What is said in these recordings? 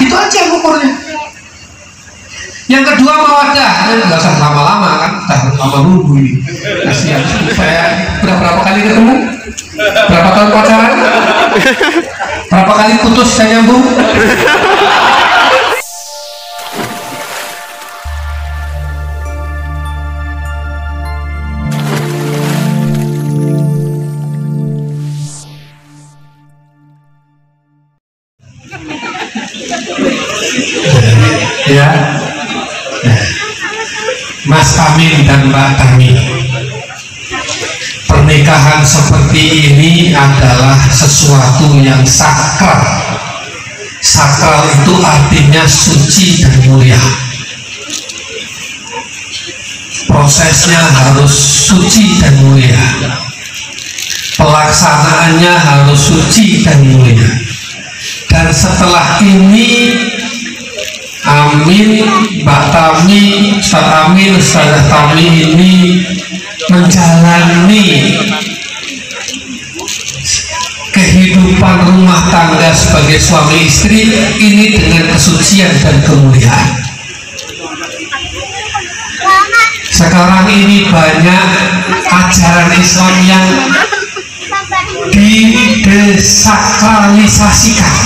Itu aja ukurnya. Yang kedua mawaddah, nggak usah lama-lama kan, udah lama nunggu ini. Kasihan, saya berapa kali ketemu, berapa tahun pacaran, berapa kali putus saya nyambung. Ya, Mas Kamil dan Mbak Tami, pernikahan seperti ini adalah sesuatu yang sakral. Sakral itu artinya suci dan mulia. Prosesnya harus suci dan mulia. Pelaksanaannya harus suci dan mulia. Dan setelah ini Amin, Mbak Tami, Ustaz Amin, Ustazah Tami ini menjalani kehidupan rumah tangga sebagai suami istri ini dengan kesucian dan kemuliaan. Sekarang ini banyak ajaran Islam yang didesakralisasikan,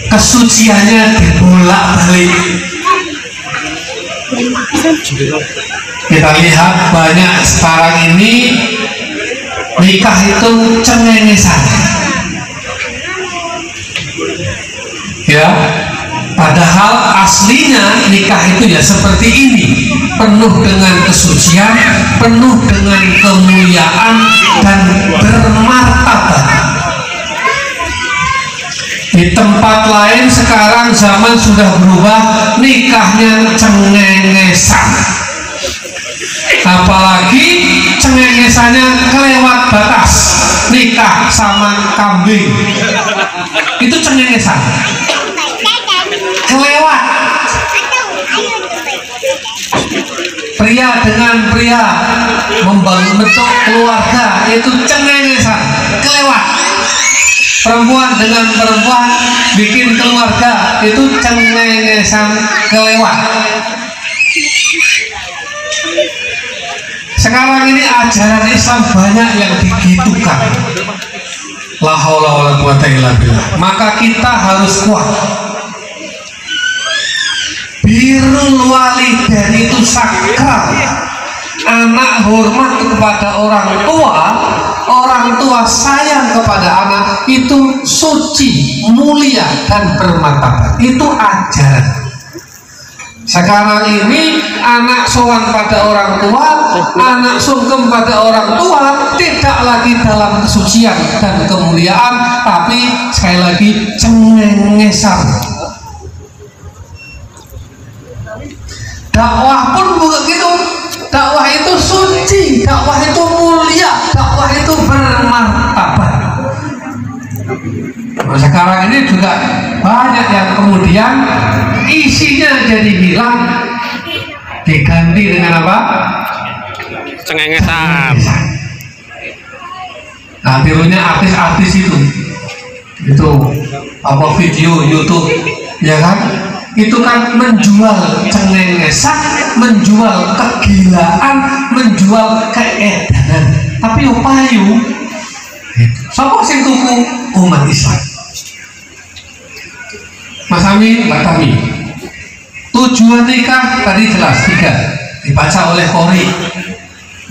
kesuciannya dibolak-balik. Kita lihat banyak sekarang ini nikah itu cengengesan, ya. Padahal aslinya nikah itu ya seperti ini, penuh dengan kesucian, penuh dengan kemuliaan dan bermartabat. Di tempat lain sekarang zaman sudah berubah, nikahnya cengengesan. Apalagi cengengesannya kelewat batas, nikah sama kambing. Itu cengengesan. Kelewat. Pria dengan pria membangun bentuk keluarga itu cengengesan, kelewat. Perempuan dengan perempuan bikin keluarga itu cengengesan, kelewat. Sekarang ini ajaran Islam banyak yang digitukan. La haula wala quwata illa billah. Maka kita harus kuat. Birrul walidain itu sakral. Anak hormat kepada orang tua sayang kepada anak itu suci, mulia dan bermartabat. Itu ajaran. Sekarang ini anak sowan pada orang tua, anak sungkem pada orang tua tidak lagi dalam kesucian dan kemuliaan, tapi sekali lagi cengengesan. Dakwah pun begitu. Dakwah itu suci, dakwah itu mulia, dakwah itu bermartabat. Nah, sekarang ini juga banyak yang kemudian isinya jadi hilang, diganti dengan apa? Cengengesan. Nah, tirunya artis-artis itu apa video YouTube, ya kan? Itu kan menjual cengengesan, menjual kegilaan, menjual keedanan. Tapi payu, sapa sing tuku? Umat Islam. Mas Amin, Mbak Tami, tujuan nikah tadi jelas 3, dibaca oleh Qori.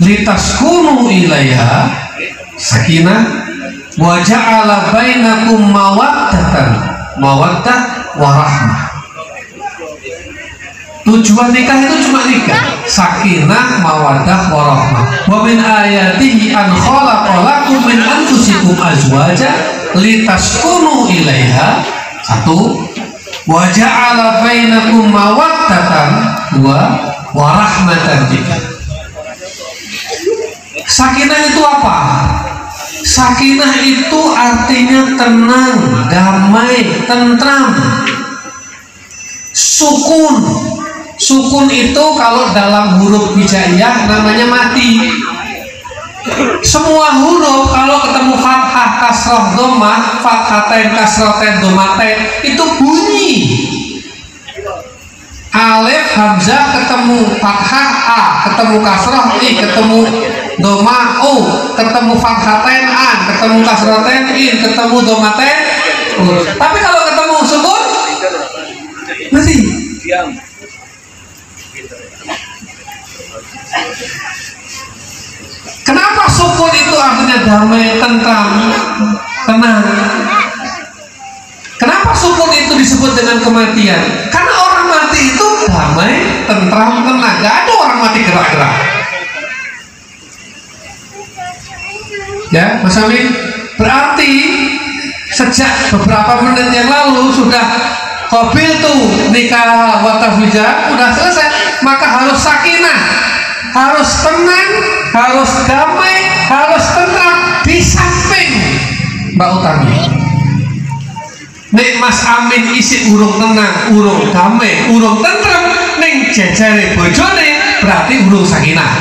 Litaskunu ilaiha sakinah wa ja'ala bainakum mawaddah warahmah. Tujuan nikah itu cuma 3, sakinah, mawaddah, warahmah. Wa min ayatihi an khalaqalakum min anfusikum azwaja litaskunu ilaiha. 1, wa ja'ala bainakum mawaddatan wa rahmatan. Sakinah itu apa? Sakinah itu artinya tenang, damai, tentram, sukun. Sukun itu kalau dalam huruf hijaiyah namanya mati. Semua huruf kalau ketemu fathah, kasroh, dhammah, fathatain, kasrotain, dhammatain itu bunyi Alif hamzah ketemu fathah a, ketemu kasroh i, ketemu doma u, ketemu fathatain an, ketemu kasrotain in, ketemu domatain u. Tapi kalau ketemu sukun mati. Kenapa sukun itu artinya damai, tentram, tenang? Kenapa sukun itu disebut dengan kematian? Karena orang mati itu damai, tentram, tenang. Gak ada orang mati gerak-gerak. Ya, Mas Amin. Berarti sejak beberapa menit yang lalu sudah Qabil tuh nikah wa tazwija udah selesai, maka harus sakinah, harus tenang, harus damai, harus tentram di samping Mbak Utami. Nek Mas Amin isi urung tenang, urung damai, urung tentram, ning jejare bojone berarti urung sakinah.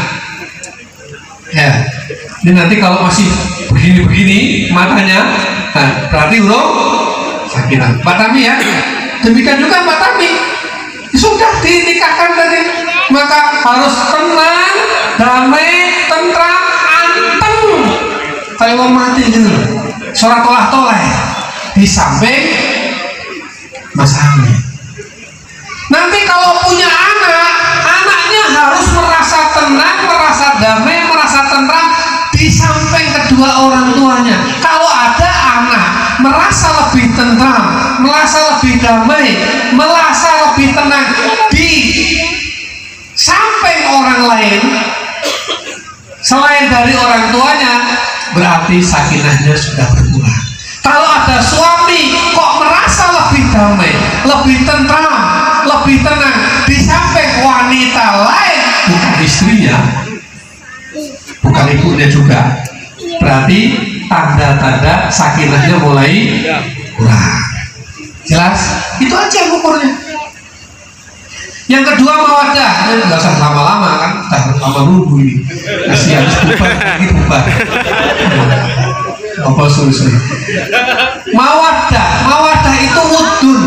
Ya, ini nanti kalau masih begini-begini matanya, nah, berarti urung sakinah. Mbak Tami ya, demikian juga Mbak Tami sudah dinikahkan tadi, maka harus tenang, damai, tentram, anteng, kayak mau mati gitu, sholat toleh di samping Mas Amin. Nanti kalau punya anak, anaknya harus merasa tenang, merasa damai, merasa tentram di samping kedua orang tuanya. Kalau ada anak merasa lebih tentram, merasa lebih damai, merasa lebih tenang di samping orang lain selain dari orang tuanya, berarti sakinahnya sudah berkurang. Kalau ada suami kok merasa lebih damai, lebih tentram, lebih tenang di samping wanita lain, bukan istrinya, bukan ibunya juga, berarti tanda-tanda sakinahnya mulai kurang. Jelas? Itu aja ukurnya. Yang kedua mawaddah, nggak usah lama-lama kan, udah lama nunggu ini. Kasihan bubar lagi bubar. Apa sulit? Mawaddah itu wudun,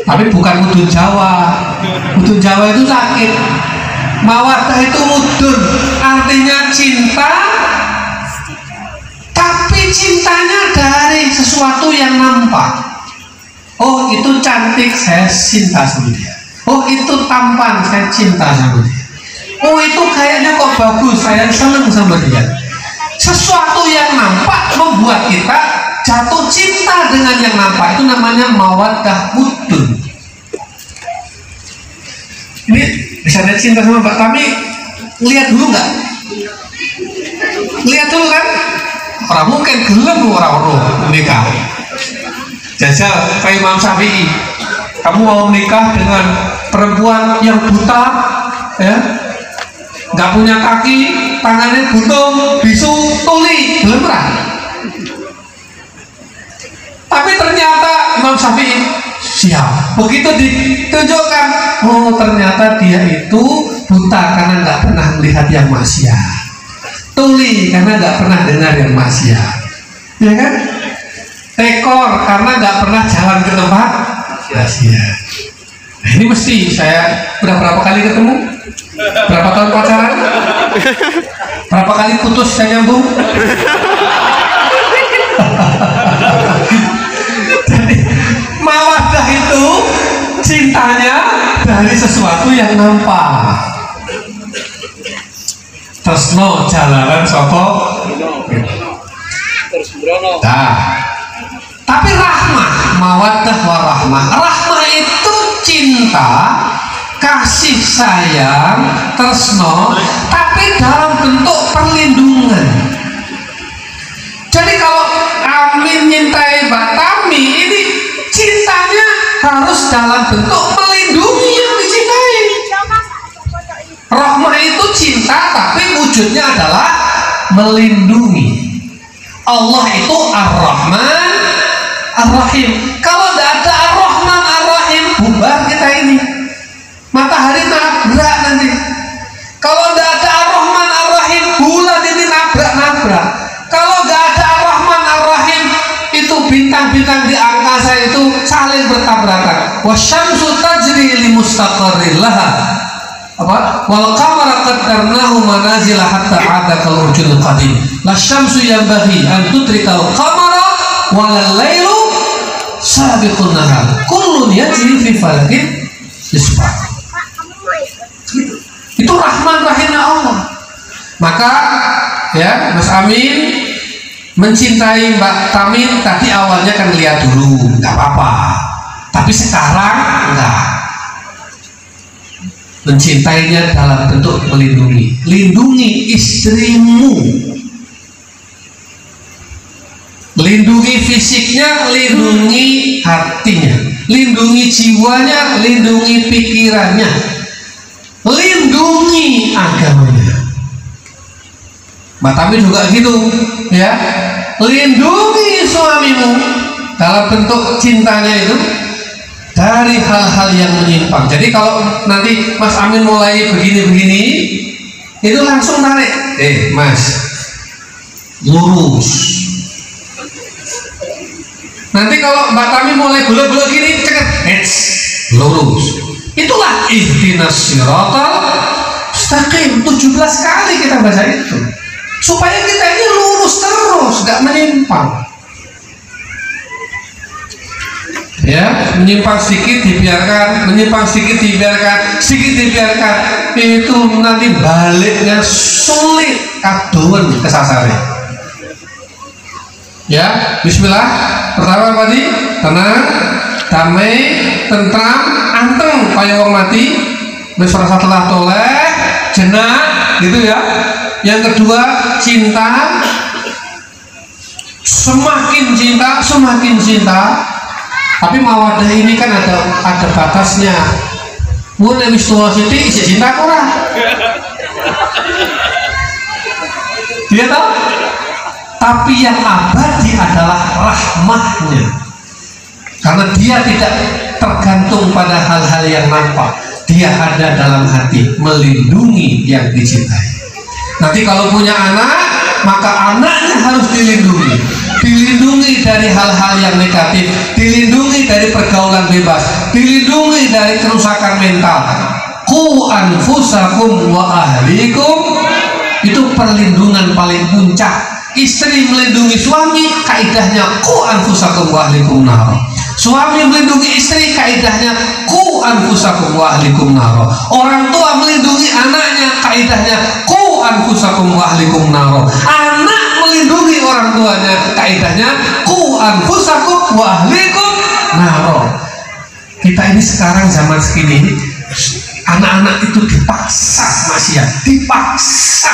tapi bukan wudun Jawa. Wudun Jawa itu sakit. Mawaddah itu wudun, artinya cinta, tapi cintanya dari sesuatu yang nampak. Oh itu cantik, saya cinta sama dia. Oh itu tampan, saya cinta sama dia. Oh itu kayaknya kok bagus, saya senang sama dia. Sesuatu yang nampak membuat kita jatuh cinta dengan yang nampak, itu namanya mawaddah wudun. Ini bisa lihat cinta sama Mbak Tami, lihat dulu nggak? Lihat dulu kan? Orang mungkin gelem orang nikah. Jajal kayak Imam Syafi'i, kamu mau menikah dengan perempuan yang buta, ya, nggak punya kaki, tangannya buntung, bisu, tuli, belum pernah. Tapi ternyata Imam Syafi'i siap. Begitu ditunjukkan, oh ternyata dia itu buta karena nggak pernah melihat yang maksiat, tuli karena nggak pernah dengar yang maksiat, ya kan? Tekor karena nggak pernah jalan ke tempat maksiat. Nah, ini mesti saya udah berapa kali ketemu, berapa tahun pacaran, berapa kali putus saya nyambung. Jadi mawaddah itu cintanya dari sesuatu yang nampak. Tresno jalanan soko. Nah, tapi rahmah, mawaddah warahmah. Rahmah itu cinta, kasih sayang, tresno, tapi dalam bentuk perlindungan. Jadi kalau Amin nyintai Mbak Tami, ini cintanya harus dalam bentuk melindungi yang dicintai. Rahmah itu cinta, tapi wujudnya adalah melindungi. Allah itu Ar-Rahman Ar-Rahim. Kalau tidak ada Ar-Rahman Ar-Rahim, bubar kita ini. Matahari nabrak nanti. Kalau tidak ada Ar-Rahman Ar-Rahim, bulan ini nabrak-nabrak. Kalau tidak ada Ar-Rahman Ar-Rahim, itu bintang-bintang di angkasa itu saling bertabrakan. Wasyamsu tajri tajri li mustaqarrin laha. Apa? Wal qamara qaddarnahu manazila hatta 'ada kal urjunil qadim. La syamsu yanbaghi an tudrikal qamara wal lailu sabiqun nahar. Kullun yajri fi falakin yasbah. Itu rahman rahimnya Allah. Maka ya Mas Amin mencintai Mbak Tamin tadi awalnya kan lihat dulu, nggak apa-apa. Tapi sekarang enggak. Mencintainya dalam bentuk melindungi. Lindungi istrimu. Lindungi fisiknya, lindungi hatinya. Lindungi jiwanya, lindungi pikirannya. Lindungi agamanya. Mbak Tami juga gitu, ya. Lindungi suamimu dalam bentuk cintanya itu dari hal-hal yang menyimpang. Jadi kalau nanti Mas Amin mulai begini-begini, itu langsung tarik. Mas, lurus. Nanti kalau Mbak Tami mulai belok-belok gini, ceket, lurus. Itulah ihdinas siratal mustaqim. 17 kali kita baca itu, supaya kita ini lurus terus, gak menyimpang. Ya, menyimpang sedikit dibiarkan, menyimpang sedikit dibiarkan, sedikit dibiarkan, itu nanti baliknya sulit, kaduan kesasarnya. Ya, bismillah. Pertama tadi tenang, damai, tentram, anteng kaya wong mati, wis rasa telah toleh, jenak gitu ya. Yang kedua, cinta. Semakin cinta, semakin cinta. Tapi mawadah ini kan ada batasnya. Mun nek wis tuwa sithik isih cinta ora? Dia tahu? Tapi yang abadi adalah rahmahnya. Karena dia tidak tergantung pada hal-hal yang nampak. Dia ada dalam hati, melindungi yang dicintai. Nanti kalau punya anak, maka anaknya harus dilindungi. Dilindungi dari hal-hal yang negatif, dilindungi dari pergaulan bebas, dilindungi dari kerusakan mental. Qu anfusakum wa ahlikum, itu perlindungan paling puncak. Istri melindungi suami, kaidahnya qu anfusakum wa ahlikum nar. Suami melindungi istri, kaidahnya qu anfusakum wa ahlikum nar. Orang tua melindungi anaknya, kaidahnya qu anfusakum wa ahlikum nar. Anak melindungi orang tuanya, kaidahnya qu anfusakum wa ahlikum nar. Kita ini sekarang zaman segini, anak-anak itu dipaksa maksiat, dipaksa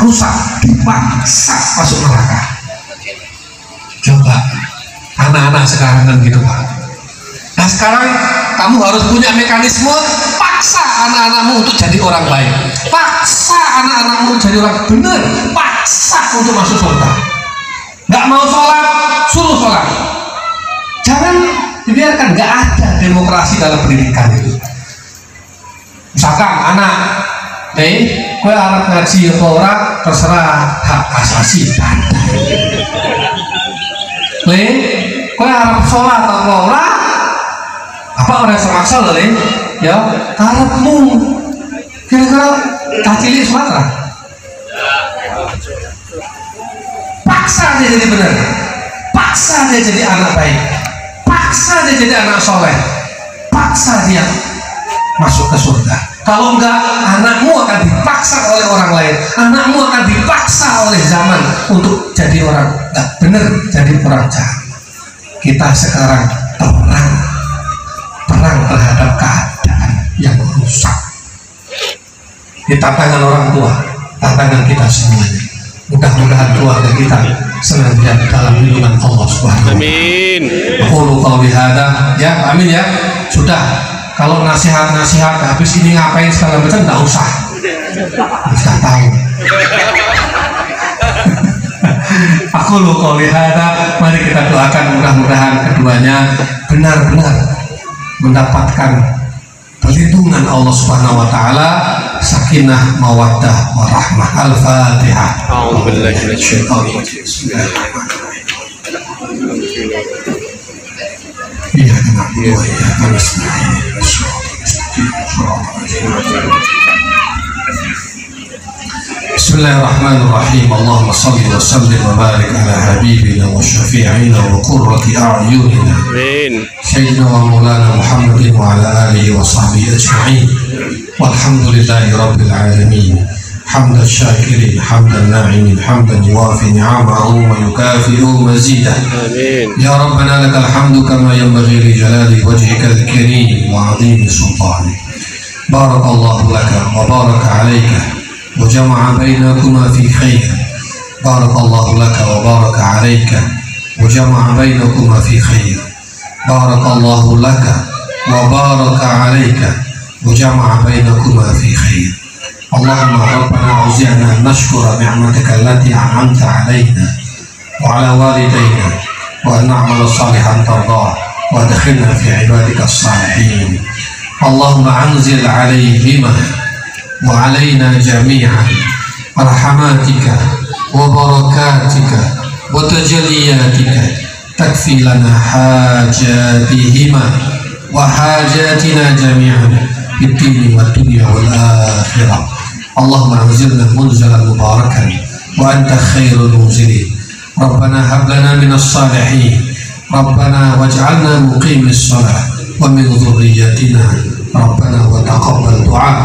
rusak, dipaksa masuk neraka. Coba anak-anak sekarang kan gitu Pak. Nah sekarang kamu harus punya mekanisme, paksa anak-anakmu untuk jadi orang baik, paksa anak-anakmu jadi orang benar, paksa untuk masuk surga. Nggak mau sholat, suruh sholat. Jangan dibiarkan. Nggak ada demokrasi dalam pendidikan itu. Misalkan anak, gue harap ngaji atau orang, terserah, hak asasi bandai. Gue harap sholat atau orang, apa orang semaksa loh ya, karepmu kira-kira kacili Sumatera. Paksa dia jadi benar, paksa dia jadi anak baik, paksa dia jadi anak soleh, paksa dia masuk ke surga. Kalau enggak, anakmu akan dipaksa oleh orang lain, anakmu akan dipaksa oleh zaman untuk jadi orang enggak benar, jadi orang jahat. Kita sekarang perang terhadap keadaan yang rusak. Di tantangan orang tua, tantangan kita semuanya. Mudah-mudahan keluarga kita senantiasa dalam lindungan Allah Subhanahu wa taala. Amin. Qulu qawli hadza, ya, amin ya. Sudah. Kalau nasihat-nasihat habis ini ngapain segala macam enggak usah. Sudah tahu. Aku lupa lihat. Mari kita doakan mudah-mudahan keduanya benar-benar mendapatkan perlindungan Allah Subhanahu wa taala, sakinah, mawaddah, warahmah. Al-Fatihah. A'udzubillahi minasyaitonir rajim. Bismillahirrahmanirrahim. إياك نعبد وإياك نستعين بسم الله الرحمن الرحيم اللهم صل وسلم وبارك على حبيبنا وشفيعنا وقرة أعيننا سيدنا ومولانا محمد وعلى آله وصحبه أجمعين والحمد لله رب العالمين حمد الشاكرين حمد الناعمين حمدا يوافي نعمه ويكافئ مزيده يا ربنا لك الحمد كما ينبغي لجلال وجهك الكريم وعظيم سلطانك بارك الله لك وبارك عليك وجمع بينكما في خير بارك الله لك وبارك عليك وجمع بينكما في خير بارك الله لك وبارك عليك وجمع بينكما في خير اللهم ربنا أوزعنا أن نشكر نعمتك التي أنعمت علينا وعلى والدينا وأن نعمل صالحا ترضاه وادخلنا في عبادك الصالحين اللهم أنزل عليهما وعلينا جميعا رحماتك وبركاتك وتجلياتك تكفي لنا حاجاتهما وحاجاتنا جميعا في الدين والدنيا والآخرة اللهم انزلنا منزلا مباركا وأنت خير المنزلين ربنا هب لنا من الصالحين ربنا واجعلنا مقيم الصلاة ومن ذريتنا ربنا وتقبل دعاء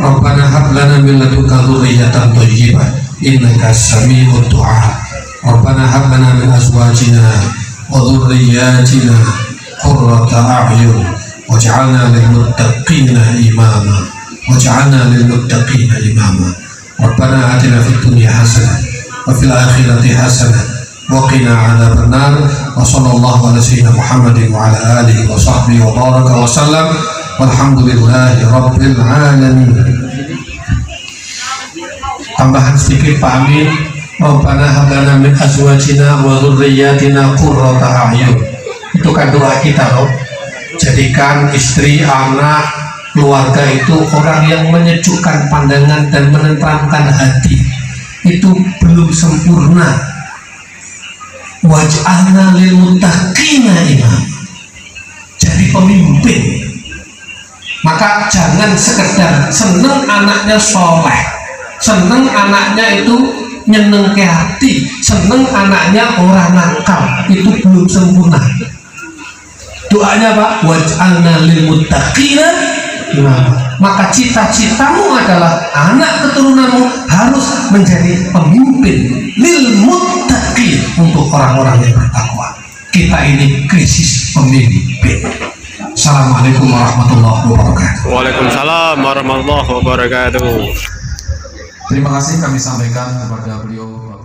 ربنا هب لنا من لدنك ذرية طيبة إنك سميع الدعاء ربنا هب لنا من أزواجنا وذرياتنا قرة أعين واجعلنا للمتقين إماما واجعلنا للمتقين إماما ربنا آتنا في الدنيا حسنة وفي الآخرة حسنة وقنا عذاب النار وصلى الله على سيدنا محمد وعلى آله وصحبه وبارك وسلم والحمد لله رب العالمين. Tambahan sedikit Pak Amin. Rabbana hab lana min azwajina wa dzurriyyatina qurrata a'yun. Itu kan doa kita loh. Jadikan istri, anak, keluarga itu orang yang menyejukkan pandangan dan menenteramkan hati. Itu belum sempurna. Waj'alna lil muttaqina imam. Jadi pemimpin. Maka jangan sekedar seneng anaknya soleh, seneng anaknya itu nyeneng ke hati, seneng anaknya orang nakal, itu belum sempurna. Doanya Pak, waj'alna lil muttaqina imama. Maka cita-citamu adalah anak keturunanmu harus menjadi pemimpin lil muttaqin, untuk orang-orang yang bertakwa. Kita ini krisis pemimpin. Assalamualaikum warahmatullahi wabarakatuh. Waalaikumsalam warahmatullahi wabarakatuh. Terima kasih kami sampaikan kepada beliau.